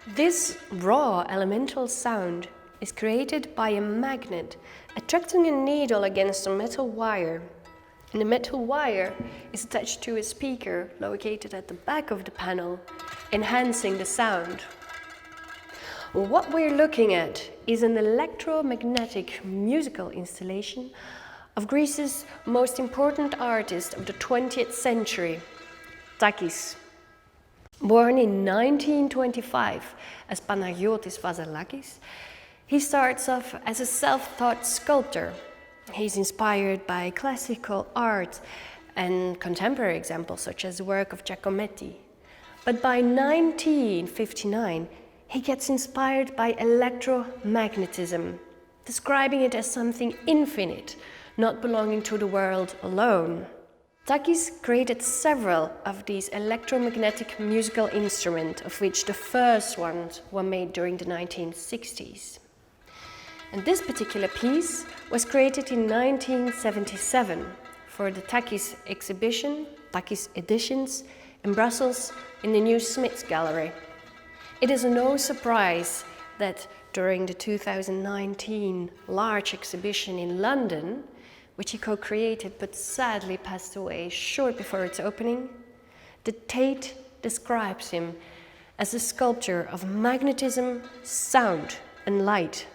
This raw elemental sound is created by a magnet attracting a needle against a metal wire. And the metal wire is attached to a speaker located at the back of the panel, enhancing the sound. What we're looking at is an electromagnetic musical installation of Greece's most important artist of the 20th century, Takis. Born in 1925 as Panagiotis Vazalakis, he starts off as a self-taught sculptor. He's inspired by classical art and contemporary examples such as the work of Giacometti. But by 1959, he gets inspired by electromagnetism, describing it as something infinite, not belonging to the world alone. Takis created several of these electromagnetic musical instruments, of which the first ones were made during the 1960s. And this particular piece was created in 1977 for the Takis exhibition, Takis Editions, in Brussels in the new Smith's Gallery. It is no surprise that during the 2019 large exhibition in London, which he co-created but sadly passed away short before its opening, the Tate describes him as a sculptor of magnetism, sound and light.